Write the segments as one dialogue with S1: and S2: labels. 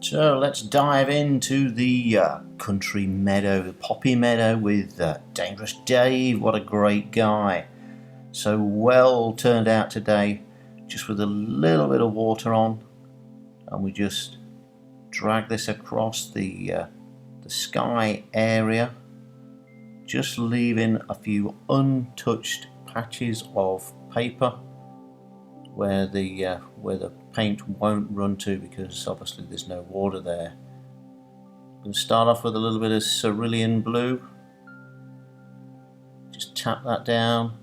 S1: So let's dive into the country meadow, the poppy meadow with Dangerous Dave. What a great guy. So well turned out today, just with a little bit of water on, and we just drag this across the sky area, just leaving a few untouched patches of paper where the paint won't run to, because obviously there's no water there. I'm going to start off with a little bit of Cerulean blue. Just tap that down,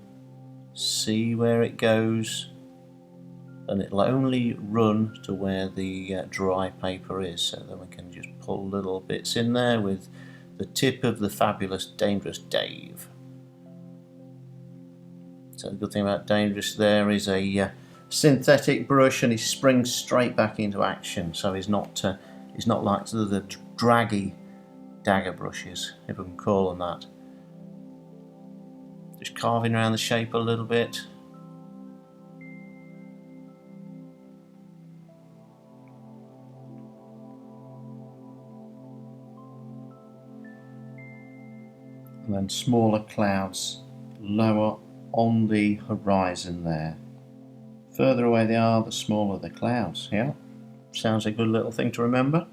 S1: see where it goes, and it'll only run to where the dry paper is, so then we can just pull little bits in there with the tip of the fabulous Dangerous Dave. So the good thing about Dangerous there is a synthetic brush, and he springs straight back into action, so he's not like the draggy dagger brushes, if we can call them that. Just carving around the shape a little bit. And then smaller clouds lower on the horizon there. Further away they are, the smaller the clouds. Yeah, sounds a good little thing to remember.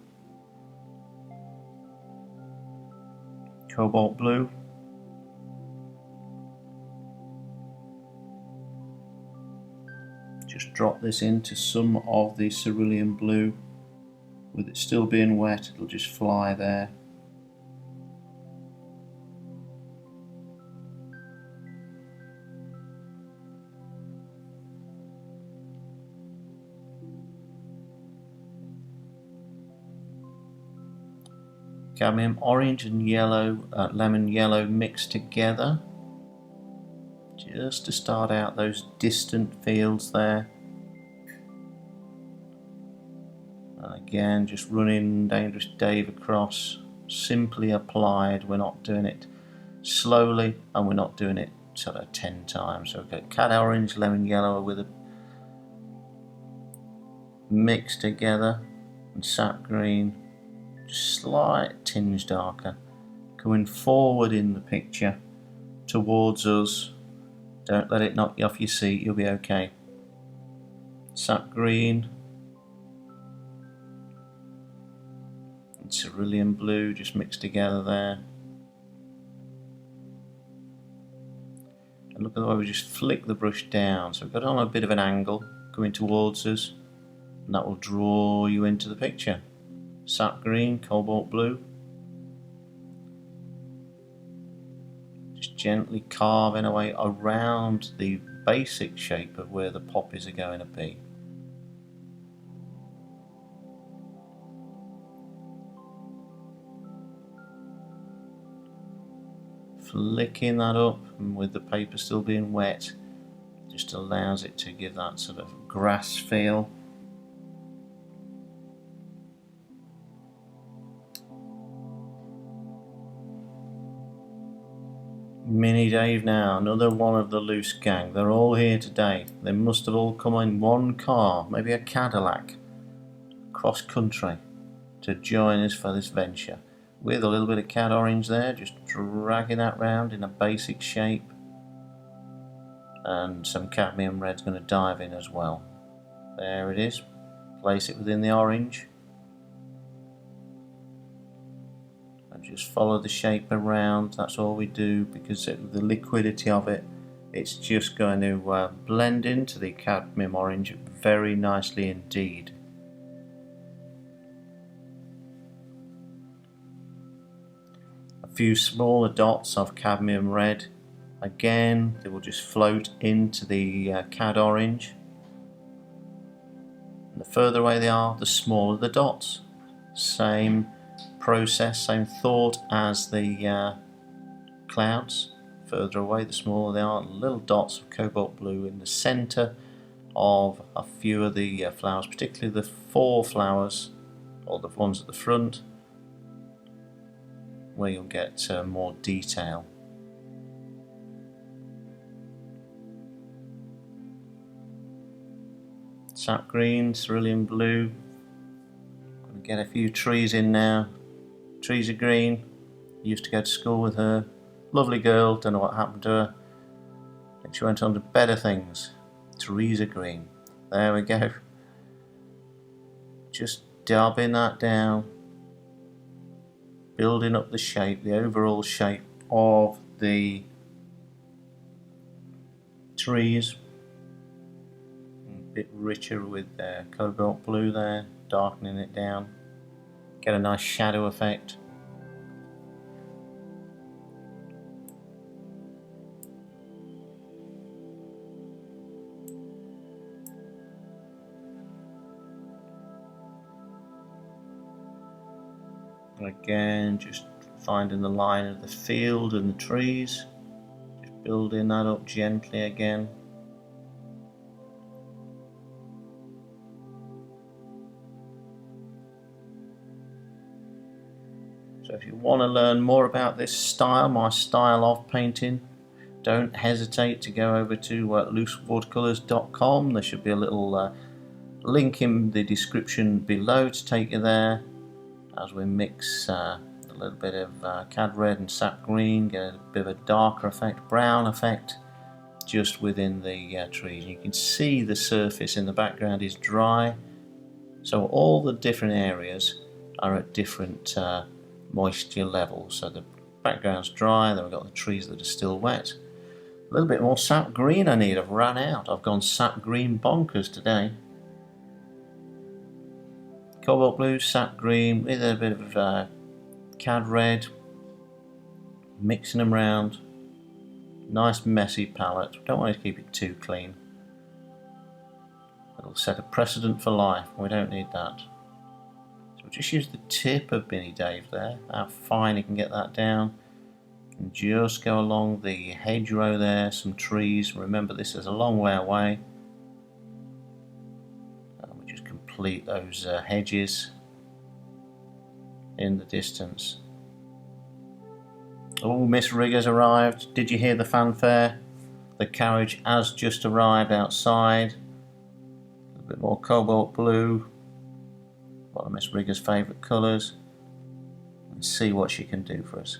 S1: Cobalt blue. Just drop this into some of the cerulean blue. With it still being wet, it'll just fly there. Cadmium orange and yellow, lemon yellow mixed together, just to start out those distant fields there. And again, just running Dangerous Dave across, simply applied. We're not doing it slowly, and we're not doing it sort of 10 times. So we've got cad orange, lemon yellow with a mixed together, and sap green. Slight tinge darker, coming forward in the picture towards us. Don't let it knock you off your seat, you'll be okay. Sap green and cerulean blue just mixed together there. And look at the way we just flick the brush down, so we've got it on a bit of an angle coming towards us, and that will draw you into the picture. Sap green, cobalt blue. Just gently carving away around the basic shape of where the poppies are going to be. Flicking that up, and with the paper still being wet, just allows it to give that sort of grass feel. Mini Dave now, another one of the loose gang. They're all here today. They must have all come in one car, maybe a Cadillac, cross country, to join us for this venture. With a little bit of cad orange there, just dragging that round in a basic shape. And some cadmium red's going to dive in as well. There it is. Place it within the orange. Just follow the shape around, that's all we do, because the liquidity of it, it's just going to blend into the cadmium orange very nicely indeed. A few smaller dots of cadmium red, again they will just float into the cad orange, and the further away they are, the smaller the dots. Same process, same thought as the clouds. Further away the smaller they are, little dots of cobalt blue in the centre of a few of the flowers, particularly the 4 flowers, or the ones at the front, where you'll get more detail. Sap green, cerulean blue, Get a few trees in now. Trees are green. Used to go to school with her. Lovely girl, don't know what happened to her. I think she went on to better things. Trees are green. There we go. Just dabbing that down. Building up the shape, the overall shape of the trees. A bit richer with cobalt blue there, darkening it down. Get a nice shadow effect. Again, just finding the line of the field and the trees, just building that up gently again. So if you want to learn more about this style, my style of painting, don't hesitate to go over to loosewatercolours.com. There should be a little link in the description below to take you there, as we mix a little bit of Cad Red and Sap Green, get a bit of a darker effect, brown effect just within the trees. You can see the surface in the background is dry, so all the different areas are at different moisture levels. So the background's dry, then we've got the trees that are still wet. A little bit more Sap Green I need, I've run out. I've gone Sap Green bonkers today. Cobalt blue, sap green with a bit of Cad Red, mixing them around. Nice messy palette. Don't want to keep it too clean. It'll set a precedent for life. We don't need that. So we'll just use the tip of Binny Dave there. How fine you can get that down. And just go along the hedgerow there, some trees. Remember, this is a long way away. Complete those hedges in the distance. Oh, Miss Rigger's arrived. Did you hear the fanfare? The carriage has just arrived outside. A little bit more cobalt blue. One of Miss Rigger's favourite colours. Let's see what she can do for us.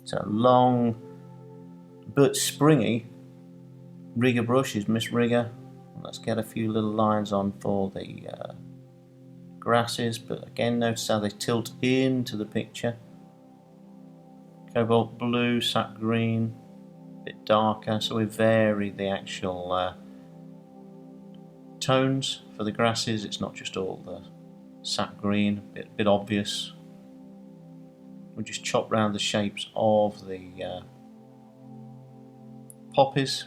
S1: It's a long but springy Rigger brush is Miss Rigger. Let's get a few little lines on for the grasses, but again notice how they tilt into the picture. Cobalt blue, sap green, a bit darker, so we vary the actual tones for the grasses. It's not just all the sap green, a bit obvious. We'll just chop round the shapes of the poppies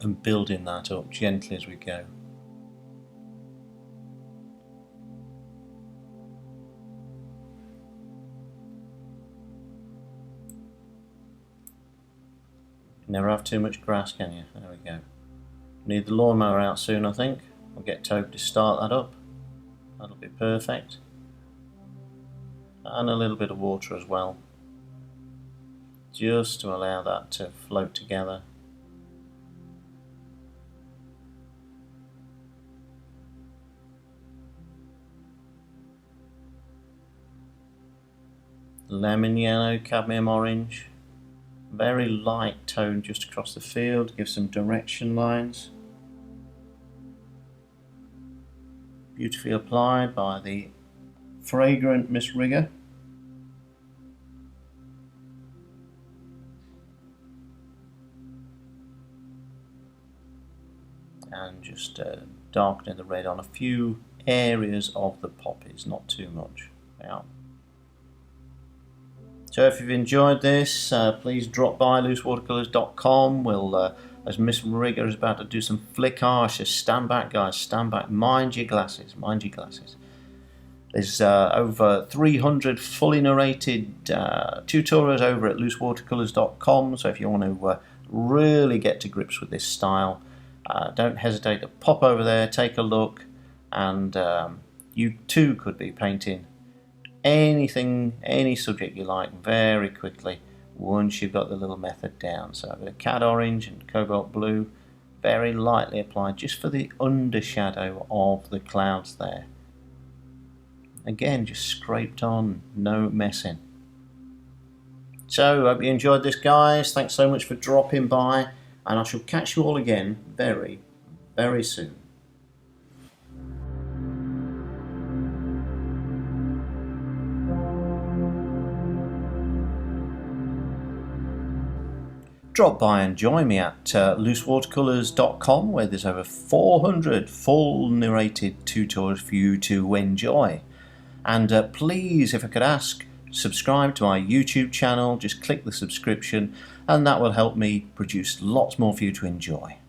S1: and building that up gently as we go. Never have too much grass, can you? There we go. Need the lawnmower out soon, I think. We'll get Toby to start that up. That'll be perfect. And a little bit of water as well, just to allow that to float together. Lemon yellow, cadmium orange, very light tone just across the field, give some direction lines. Beautifully applied by the fragrant Miss Rigger. And just darkening the red on a few areas of the poppies, not too much. Yeah. So if you've enjoyed this, please drop by loosewatercolours.com. We'll, as Miss Rigger is about to do some flickage, so stand back guys, stand back, mind your glasses, mind your glasses. There's over 300 fully narrated tutorials over at loosewatercolours.com, so if you want to really get to grips with this style, don't hesitate to pop over there, take a look, and you too could be painting anything, any subject you like very quickly once you've got the little method down. So a bit of cad orange and cobalt blue, very lightly applied just for the undershadow of the clouds there. Again, just scraped on, no messing. So, I hope you enjoyed this, guys. Thanks so much for dropping by, and I shall catch you all again very, very soon. Drop by and join me at loosewatercolours.com, where there's over 400 full narrated tutorials for you to enjoy. And please, if I could ask, subscribe to my YouTube channel. Just click the subscription and that will help me produce lots more for you to enjoy.